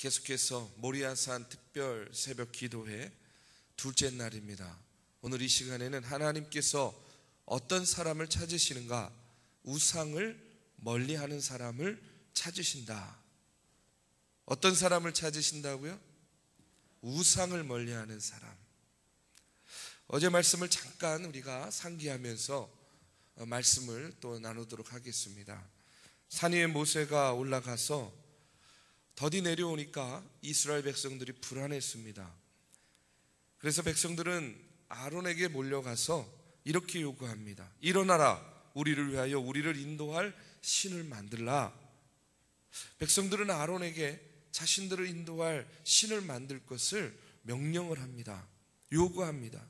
계속해서 모리아산 특별 새벽 기도회 둘째 날입니다. 오늘 이 시간에는 하나님께서 어떤 사람을 찾으시는가? 우상을 멀리하는 사람을 찾으신다. 어떤 사람을 찾으신다고요? 우상을 멀리하는 사람. 어제 말씀을 잠깐 우리가 상기하면서 말씀을 또 나누도록 하겠습니다. 산 위에 모세가 올라가서 더디 내려오니까 이스라엘 백성들이 불안했습니다. 그래서 백성들은 아론에게 몰려가서 이렇게 요구합니다. 일어나라, 우리를 위하여 우리를 인도할 신을 만들라. 백성들은 아론에게 자신들을 인도할 신을 만들 것을 명령을 합니다. 요구합니다.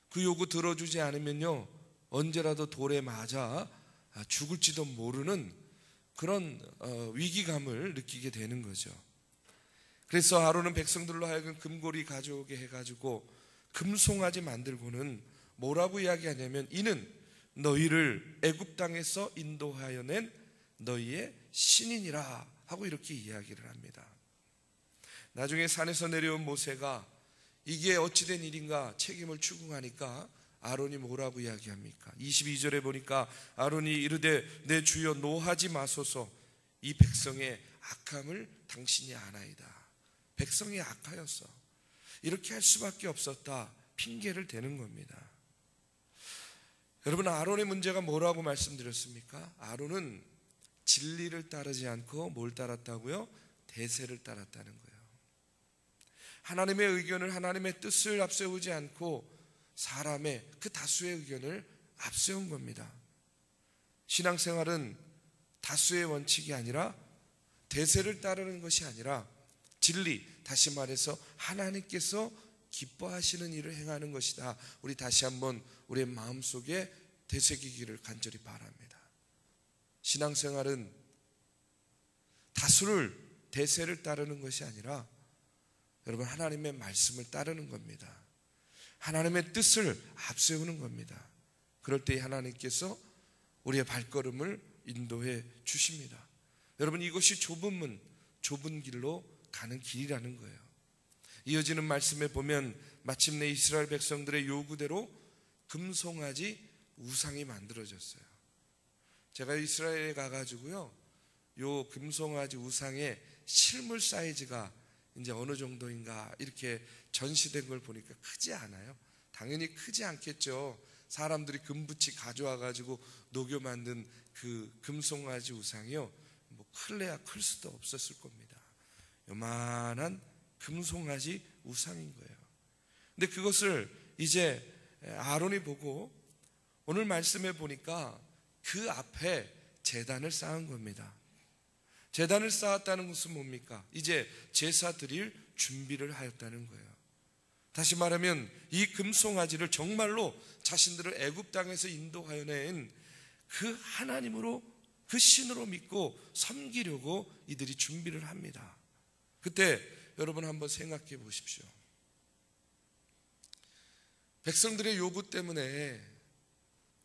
그 요구 들어주지 않으면요, 언제라도 돌에 맞아 죽을지도 모르는 그런 위기감을 느끼게 되는 거죠. 그래서 아론은 백성들로 하여금 금고리 가져오게 해가지고 금송아지 만들고는 뭐라고 이야기하냐면, 이는 너희를 애굽 땅에서 인도하여 낸 너희의 신이니라 하고 이렇게 이야기를 합니다. 나중에 산에서 내려온 모세가 이게 어찌된 일인가 책임을 추궁하니까 아론이 뭐라고 이야기합니까? 22절에 보니까 아론이 이르되 내 주여 노하지 마소서, 이 백성의 악함을 당신이 아나이다. 백성이 악하였어. 이렇게 할 수밖에 없었다. 핑계를 대는 겁니다. 여러분, 아론의 문제가 뭐라고 말씀드렸습니까? 아론은 진리를 따르지 않고 뭘 따랐다고요? 대세를 따랐다는 거예요. 하나님의 의견을, 하나님의 뜻을 앞세우지 않고 사람의 그 다수의 의견을 앞세운 겁니다. 신앙생활은 다수의 원칙이 아니라 대세를 따르는 것이 아니라 진리, 다시 말해서 하나님께서 기뻐하시는 일을 행하는 것이다. 우리 다시 한번 우리의 마음속에 되새기기를 간절히 바랍니다. 신앙생활은 다수를, 대세를 따르는 것이 아니라 여러분, 하나님의 말씀을 따르는 겁니다. 하나님의 뜻을 앞세우는 겁니다. 그럴 때 하나님께서 우리의 발걸음을 인도해 주십니다. 여러분, 이것이 좁은 문, 좁은 길로 가는 길이라는 거예요. 이어지는 말씀에 보면 마침내 이스라엘 백성들의 요구대로 금송아지 우상이 만들어졌어요. 제가 이스라엘에 가가지고요, 요 금송아지 우상의 실물 사이즈가 이제 어느 정도인가 이렇게 전시된 걸 보니까 크지 않아요. 당연히 크지 않겠죠. 사람들이 금붙이 가져와가지고 녹여 만든 그 금송아지 우상이요, 뭐 클래야 클 수도 없었을 겁니다. 요만한 금송아지 우상인 거예요. 근데 그것을 이제 아론이 보고 오늘 말씀에 보니까 그 앞에 제단을 쌓은 겁니다. 제단을 쌓았다는 것은 뭡니까? 이제 제사 드릴 준비를 하였다는 거예요. 다시 말하면 이 금송아지를 정말로 자신들을 애굽 땅에서 인도하여 낸 그 하나님으로, 그 신으로 믿고 섬기려고 이들이 준비를 합니다. 그때 여러분 한번 생각해 보십시오. 백성들의 요구 때문에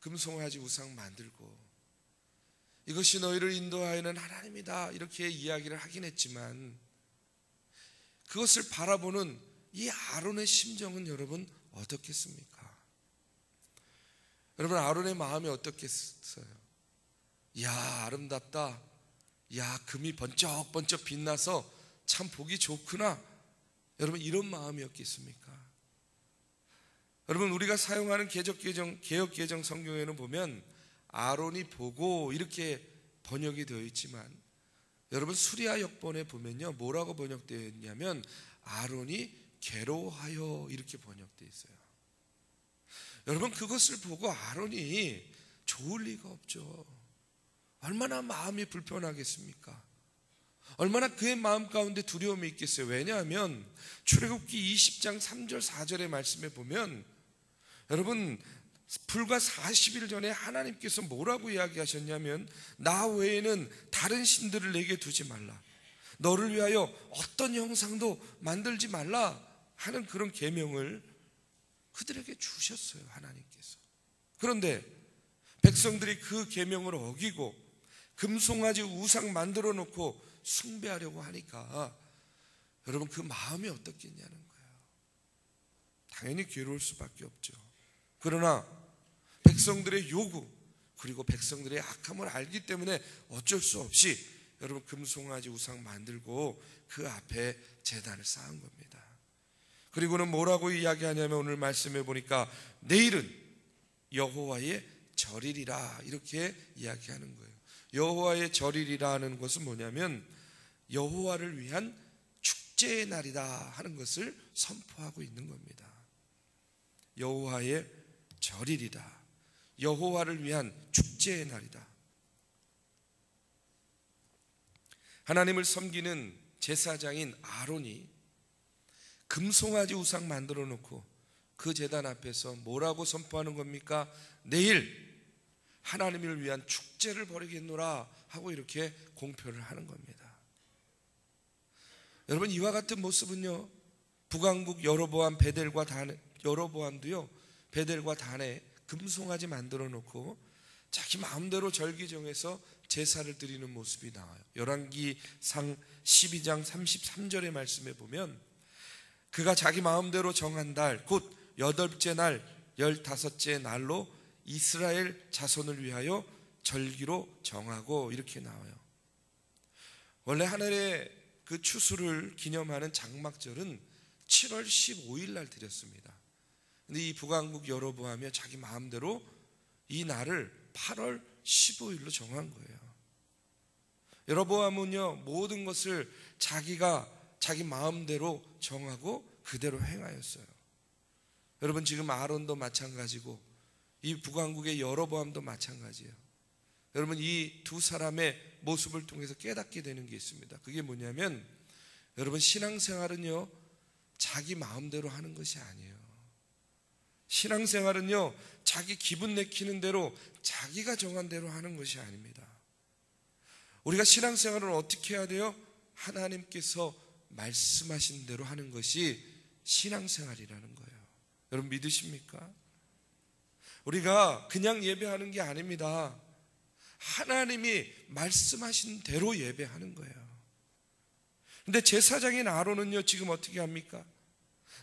금송아지 우상 만들고 이것이 너희를 인도하여는 하나님이다 이렇게 이야기를 하긴 했지만, 그것을 바라보는 이 아론의 심정은 여러분 어떻겠습니까? 여러분, 아론의 마음이 어떻겠어요? 야, 아름답다. 야, 금이 번쩍번쩍 빛나서 참 보기 좋구나. 여러분, 이런 마음이었겠습니까? 여러분, 우리가 사용하는 개역개정 성경에는 보면 아론이 보고 이렇게 번역이 되어 있지만, 여러분 수리아 역본에 보면요, 뭐라고 번역되어 있냐면 아론이 괴로워하여 이렇게 번역되어 있어요. 여러분, 그것을 보고 아론이 좋을 리가 없죠. 얼마나 마음이 불편하겠습니까? 얼마나 그의 마음 가운데 두려움이 있겠어요. 왜냐하면 출애굽기 20장 3절 4절의 말씀에 보면 여러분, 불과 40일 전에 하나님께서 뭐라고 이야기하셨냐면, 나 외에는 다른 신들을 내게 두지 말라, 너를 위하여 어떤 형상도 만들지 말라 하는 그런 계명을 그들에게 주셨어요, 하나님께서. 그런데 백성들이 그 계명을 어기고 금송아지 우상 만들어 놓고 숭배하려고 하니까 여러분 그 마음이 어떻겠냐는 거예요. 당연히 괴로울 수밖에 없죠. 그러나 백성들의 요구 그리고 백성들의 악함을 알기 때문에 어쩔 수 없이 여러분 금송아지 우상 만들고 그 앞에 제단을 쌓은 겁니다. 그리고는 뭐라고 이야기하냐면 오늘 말씀해 보니까 내일은 여호와의 절일이라 이렇게 이야기하는 거예요. 여호와의 절일이라는 것은 뭐냐면 여호와를 위한 축제의 날이다 하는 것을 선포하고 있는 겁니다. 여호와의 절일이다. 여호와를 위한 축제의 날이다. 하나님을 섬기는 제사장인 아론이 금송아지 우상 만들어 놓고 그 제단 앞에서 뭐라고 선포하는 겁니까? 내일 하나님을 위한 축제를 벌이겠노라 하고 이렇게 공표를 하는 겁니다. 여러분 이와 같은 모습은요 북왕국 여로보암 베델과 단 여로보암도요 베델과 단에 금송아지 만들어 놓고 자기 마음대로 절기 정해서 제사를 드리는 모습이 나와요. 열왕기상 12장 33절의 말씀에 보면 그가 자기 마음대로 정한 달 곧 8째 날 15째 날로 이스라엘 자손을 위하여 절기로 정하고 이렇게 나와요. 원래 하늘의 그 추수를 기념하는 장막절은 7월 15일 날 드렸습니다. 근데 이 북왕국 여로보암이 자기 마음대로 이 날을 8월 15일로 정한 거예요. 여로보암은요 모든 것을 자기가 자기 마음대로 정하고 그대로 행하였어요. 여러분 지금 아론도 마찬가지고 이 북왕국의 여로보암도 마찬가지예요. 여러분 이 두 사람의 모습을 통해서 깨닫게 되는 게 있습니다. 그게 뭐냐면 여러분 신앙생활은요 자기 마음대로 하는 것이 아니에요. 신앙생활은요 자기 기분 내키는 대로 자기가 정한 대로 하는 것이 아닙니다. 우리가 신앙생활을 어떻게 해야 돼요? 하나님께서 말씀하신 대로 하는 것이 신앙생활이라는 거예요. 여러분 믿으십니까? 우리가 그냥 예배하는 게 아닙니다. 하나님이 말씀하신 대로 예배하는 거예요. 근데 제사장인 아론은요 지금 어떻게 합니까?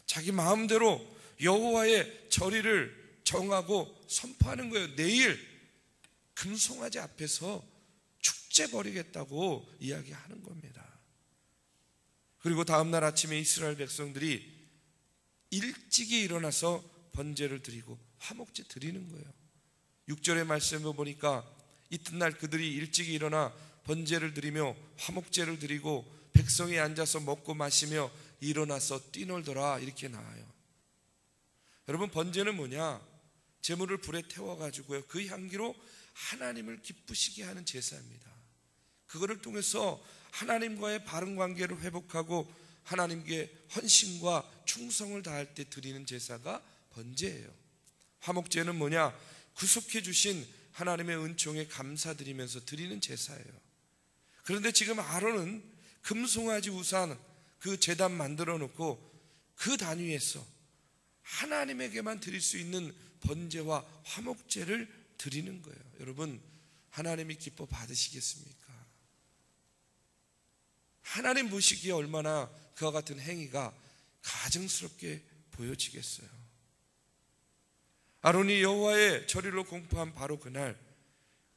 자기 마음대로 여호와의 절일을 정하고 선포하는 거예요. 내일 금송아지 앞에서 축제 벌이겠다고 이야기하는 겁니다. 그리고 다음날 아침에 이스라엘 백성들이 일찍이 일어나서 번제를 드리고 화목제 드리는 거예요. 6절의 말씀을 보니까 이튿날 그들이 일찍이 일어나 번제를 드리며 화목제를 드리고 백성이 앉아서 먹고 마시며 일어나서 뛰놀더라 이렇게 나와요. 여러분 번제는 뭐냐? 제물을 불에 태워가지고요 그 향기로 하나님을 기쁘시게 하는 제사입니다. 그거를 통해서 하나님과의 바른 관계를 회복하고 하나님께 헌신과 충성을 다할 때 드리는 제사가 번제예요. 화목제는 뭐냐? 구속해 주신 하나님의 은총에 감사드리면서 드리는 제사예요. 그런데 지금 아론은 금송아지 우상 그 제단 만들어 놓고 그 단위에서 하나님에게만 드릴 수 있는 번제와 화목제를 드리는 거예요. 여러분 하나님이 기뻐 받으시겠습니까? 하나님 보시기에 얼마나 그와 같은 행위가 가증스럽게 보여지겠어요. 아론이 여호와의 절일로 공포한 바로 그날,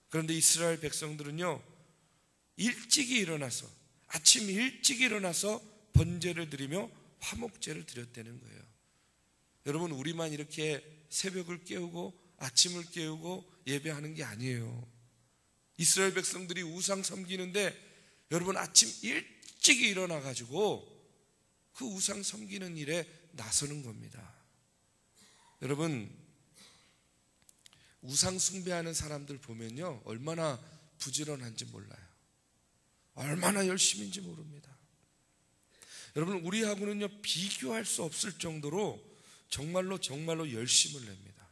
그런데 이스라엘 백성들은요 일찍이 일어나서 아침 일찍 일어나서 번제를 드리며 화목제를 드렸다는 거예요. 여러분 우리만 이렇게 새벽을 깨우고 아침을 깨우고 예배하는 게 아니에요. 이스라엘 백성들이 우상 섬기는데 여러분 아침 일찍이 일어나 가지고 그 우상 섬기는 일에 나서는 겁니다. 여러분 우상 숭배하는 사람들 보면요 얼마나 부지런한지 몰라요. 얼마나 열심인지 모릅니다. 여러분 우리하고는요 비교할 수 없을 정도로 정말로 열심을 냅니다.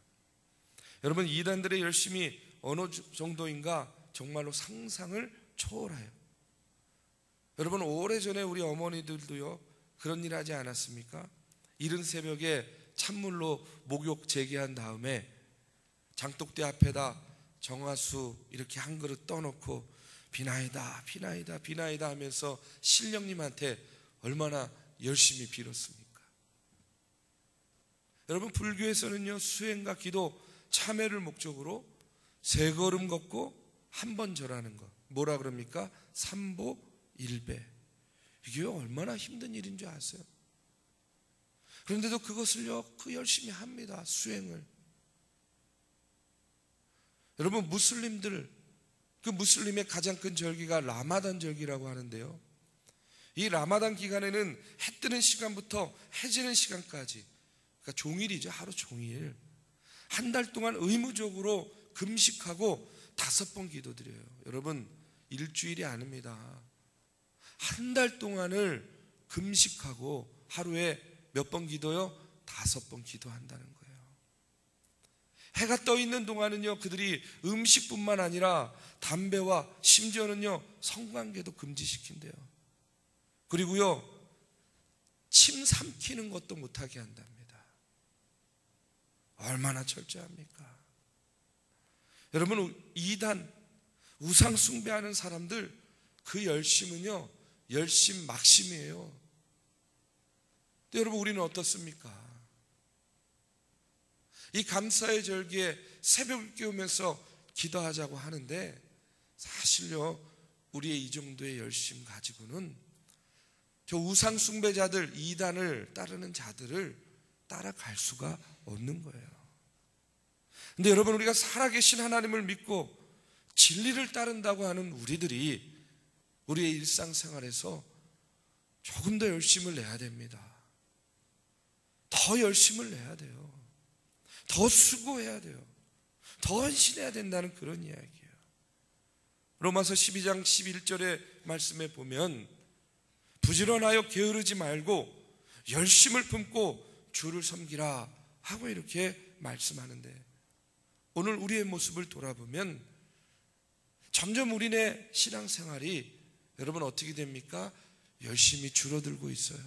여러분 이단들의 열심이 어느 정도인가 정말로 상상을 초월해요. 여러분 오래전에 우리 어머니들도요 그런 일 하지 않았습니까? 이른 새벽에 찬물로 목욕 재개한 다음에 장독대 앞에다 정화수 이렇게 한 그릇 떠놓고 비나이다 비나이다 비나이다 하면서 신령님한테 얼마나 열심히 빌었습니까? 여러분, 불교에서는요, 수행과 기도, 참회를 목적으로 세 걸음 걷고 한 번 절하는 것, 뭐라 그럽니까? 삼보 일배. 이게 얼마나 힘든 일인 줄 아세요? 그런데도 그것을요, 그 열심히 합니다. 수행을. 여러분, 무슬림들, 그 무슬림의 가장 큰 절기가 라마단 절기라고 하는데요, 이 라마단 기간에는 해 뜨는 시간부터 해 지는 시간까지, 그러니까 종일이죠. 하루 종일. 한 달 동안 의무적으로 금식하고 5번 기도드려요. 여러분, 일주일이 아닙니다. 한 달 동안을 금식하고 하루에 몇 번 기도요? 5번 기도한다는 거예요. 해가 떠 있는 동안은요, 그들이 음식뿐만 아니라 담배와 심지어는요, 성관계도 금지시킨대요. 그리고요, 침 삼키는 것도 못하게 한답니다. 얼마나 철저합니까? 여러분, 이단, 우상 숭배하는 사람들, 그 열심은요, 열심 막심이에요. 근데 여러분, 우리는 어떻습니까? 이 감사의 절기에 새벽을 깨우면서 기도하자고 하는데, 사실요, 우리의 이 정도의 열심 가지고는 저 우상 숭배자들, 이단을 따르는 자들을 따라갈 수가 없는 거예요. 근데 여러분, 우리가 살아계신 하나님을 믿고 진리를 따른다고 하는 우리들이 우리의 일상생활에서 조금 더 열심을 내야 됩니다. 더 열심을 내야 돼요. 더 수고해야 돼요. 더 헌신해야 된다는 그런 이야기예요. 로마서 12장 11절의 말씀에 보면 부지런하여 게으르지 말고 열심을 품고 주를 섬기라 하고 이렇게 말씀하는데, 오늘 우리의 모습을 돌아보면 점점 우리네 신앙생활이 여러분 어떻게 됩니까? 열심히 줄어들고 있어요.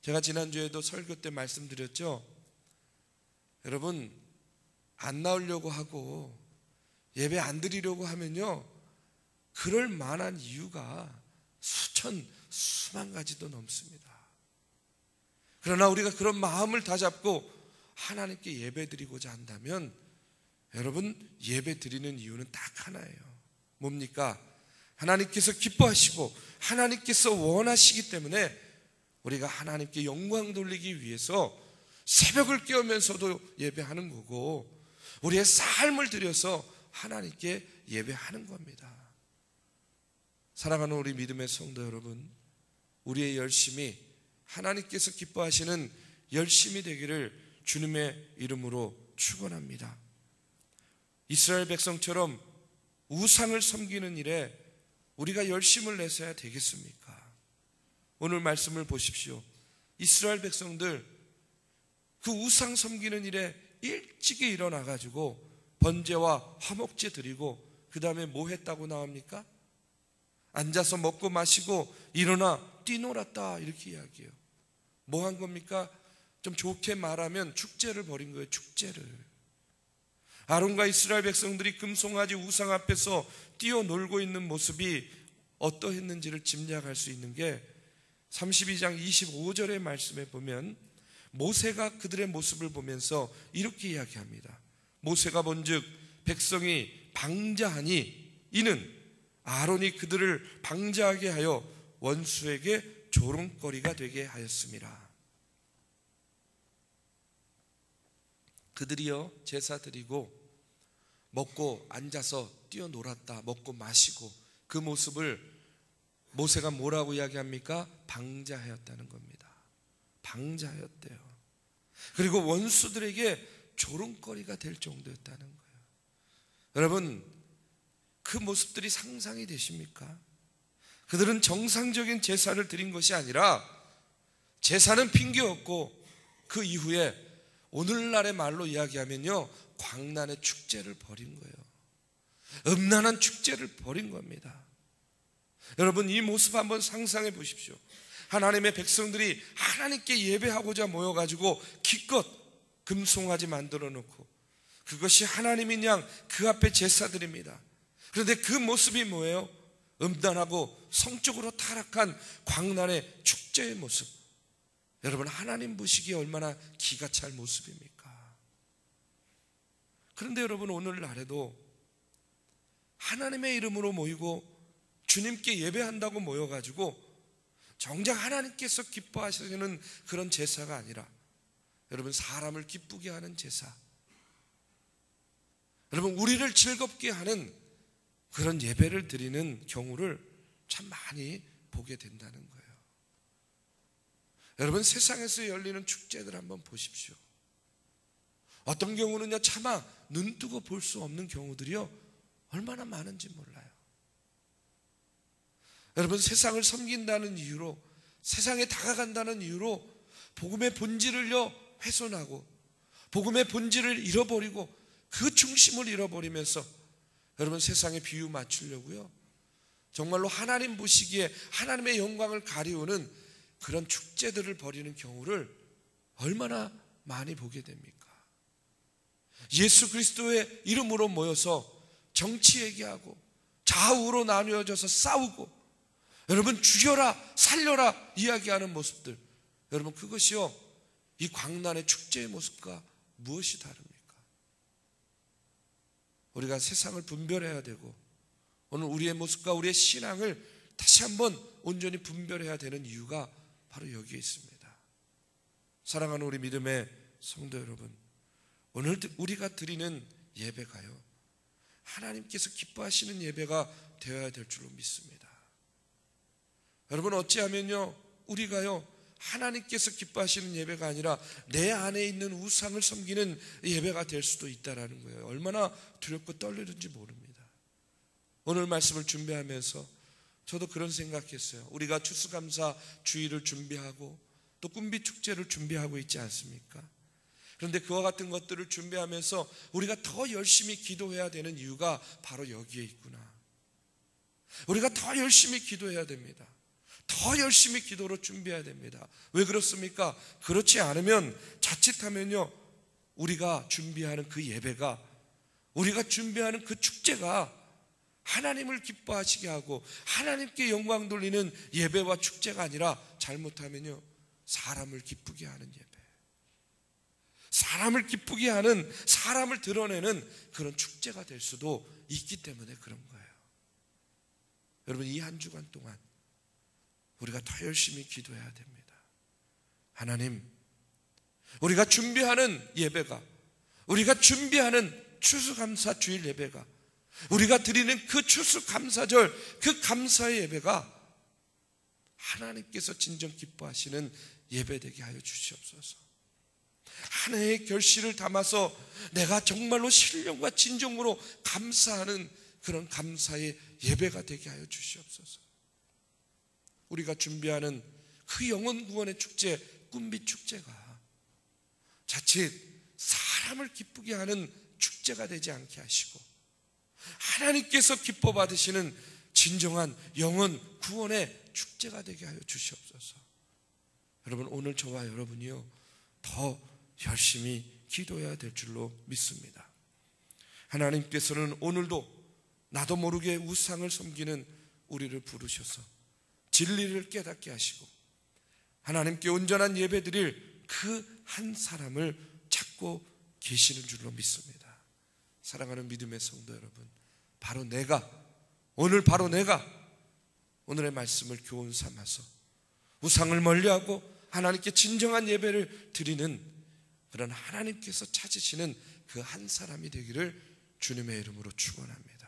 제가 지난주에도 설교 때 말씀드렸죠. 여러분, 안 나오려고 하고 예배 안 드리려고 하면요, 그럴 만한 이유가 수만 가지도 넘습니다. 그러나 우리가 그런 마음을 다잡고 하나님께 예배 드리고자 한다면 여러분, 예배 드리는 이유는 딱 하나예요. 뭡니까? 하나님께서 기뻐하시고 하나님께서 원하시기 때문에 우리가 하나님께 영광 돌리기 위해서 새벽을 깨우면서도 예배하는 거고, 우리의 삶을 들여서 하나님께 예배하는 겁니다. 사랑하는 우리 믿음의 성도 여러분, 우리의 열심이 하나님께서 기뻐하시는 열심이 되기를 주님의 이름으로 축원합니다. 이스라엘 백성처럼 우상을 섬기는 일에 우리가 열심을 내서야 되겠습니까? 오늘 말씀을 보십시오. 이스라엘 백성들 그 우상 섬기는 일에 일찍이 일어나가지고 번제와 화목제 드리고 그 다음에 뭐 했다고 나옵니까? 앉아서 먹고 마시고 일어나 뛰놀았다 이렇게 이야기해요. 뭐 한 겁니까? 좀 좋게 말하면 축제를 벌인 거예요. 축제를. 아론과 이스라엘 백성들이 금송아지 우상 앞에서 뛰어놀고 있는 모습이 어떠했는지를 짐작할 수 있는 게 32장 25절의 말씀에 보면 모세가 그들의 모습을 보면서 이렇게 이야기합니다. 모세가 본즉 백성이 방자하니 이는 아론이 그들을 방자하게 하여 원수에게 조롱거리가 되게 하였습니다. 그들이요 제사 드리고 먹고 앉아서 뛰어놀았다, 먹고 마시고 그 모습을 모세가 뭐라고 이야기합니까? 방자하였다는 겁니다. 방자하였대요. 그리고 원수들에게 조롱거리가 될 정도였다는 거예요. 여러분, 그 모습들이 상상이 되십니까? 그들은 정상적인 제사를 드린 것이 아니라 제사는 핑계였고 그 이후에 오늘날의 말로 이야기하면요 광란의 축제를 벌인 거예요. 음란한 축제를 벌인 겁니다. 여러분, 이 모습 한번 상상해 보십시오. 하나님의 백성들이 하나님께 예배하고자 모여가지고 기껏 금송아지 만들어 놓고 그것이 하나님인 양 그 앞에 제사드립니다. 그런데 그 모습이 뭐예요? 음란하고 성적으로 타락한 광란의 축제의 모습, 여러분 하나님 보시기에 얼마나 기가 찰 모습입니까? 그런데 여러분 오늘날에도 하나님의 이름으로 모이고 주님께 예배한다고 모여가지고 정작 하나님께서 기뻐하시는 그런 제사가 아니라 여러분 사람을 기쁘게 하는 제사, 여러분 우리를 즐겁게 하는 그런 예배를 드리는 경우를 참 많이 보게 된다는 거예요. 여러분 세상에서 열리는 축제들 한번 보십시오. 어떤 경우는요 차마 눈 뜨고 볼 수 없는 경우들이요 얼마나 많은지 몰라요. 여러분 세상을 섬긴다는 이유로, 세상에 다가간다는 이유로 복음의 본질을요 훼손하고 복음의 본질을 잃어버리고 그 중심을 잃어버리면서 여러분 세상에 비유 맞추려고요 정말로 하나님 보시기에 하나님의 영광을 가리우는 그런 축제들을 벌이는 경우를 얼마나 많이 보게 됩니까? 예수 그리스도의 이름으로 모여서 정치 얘기하고 좌우로 나뉘어져서 싸우고 여러분 죽여라 살려라 이야기하는 모습들, 여러분 그것이요 이 광란의 축제의 모습과 무엇이 다릅니까? 우리가 세상을 분별해야 되고 오늘 우리의 모습과 우리의 신앙을 다시 한번 온전히 분별해야 되는 이유가 바로 여기에 있습니다. 사랑하는 우리 믿음의 성도 여러분, 오늘 우리가 드리는 예배가요 하나님께서 기뻐하시는 예배가 되어야 될 줄로 믿습니다. 여러분 어찌하면요 우리가요 하나님께서 기뻐하시는 예배가 아니라 내 안에 있는 우상을 섬기는 예배가 될 수도 있다는 거예요. 얼마나 두렵고 떨리는지 모릅니다. 오늘 말씀을 준비하면서 저도 그런 생각했어요. 우리가 추수감사 주일을 준비하고 또 꿈비축제를 준비하고 있지 않습니까? 그런데 그와 같은 것들을 준비하면서 우리가 더 열심히 기도해야 되는 이유가 바로 여기에 있구나. 우리가 더 열심히 기도해야 됩니다. 더 열심히 기도로 준비해야 됩니다. 왜 그렇습니까? 그렇지 않으면 자칫하면요 우리가 준비하는 그 예배가, 우리가 준비하는 그 축제가 하나님을 기뻐하시게 하고 하나님께 영광 돌리는 예배와 축제가 아니라 잘못하면요 사람을 기쁘게 하는 예배, 사람을 기쁘게 하는, 사람을 드러내는 그런 축제가 될 수도 있기 때문에 그런 거예요. 여러분 이 한 주간 동안 우리가 더 열심히 기도해야 됩니다. 하나님, 우리가 준비하는 예배가, 우리가 준비하는 추수감사 주일 예배가, 우리가 드리는 그 추수감사절 그 감사의 예배가 하나님께서 진정 기뻐하시는 예배 되게 하여 주시옵소서. 한 해의 결실을 담아서 내가 정말로 신령과 진정으로 감사하는 그런 감사의 예배가 되게 하여 주시옵소서. 우리가 준비하는 그 영혼 구원의 축제, 꿈빛 축제가 자칫 사람을 기쁘게 하는 축제가 되지 않게 하시고 하나님께서 기뻐 받으시는 진정한 영혼 구원의 축제가 되게 하여 주시옵소서. 여러분 오늘 저와 여러분이요 더 열심히 기도해야 될 줄로 믿습니다. 하나님께서는 오늘도 나도 모르게 우상을 섬기는 우리를 부르셔서 진리를 깨닫게 하시고 하나님께 온전한 예배 드릴 그 한 사람을 찾고 계시는 줄로 믿습니다. 사랑하는 믿음의 성도 여러분, 바로 내가 오늘의 말씀을 교훈 삼아서 우상을 멀리하고 하나님께 진정한 예배를 드리는 그런 하나님께서 찾으시는 그 한 사람이 되기를 주님의 이름으로 축원합니다.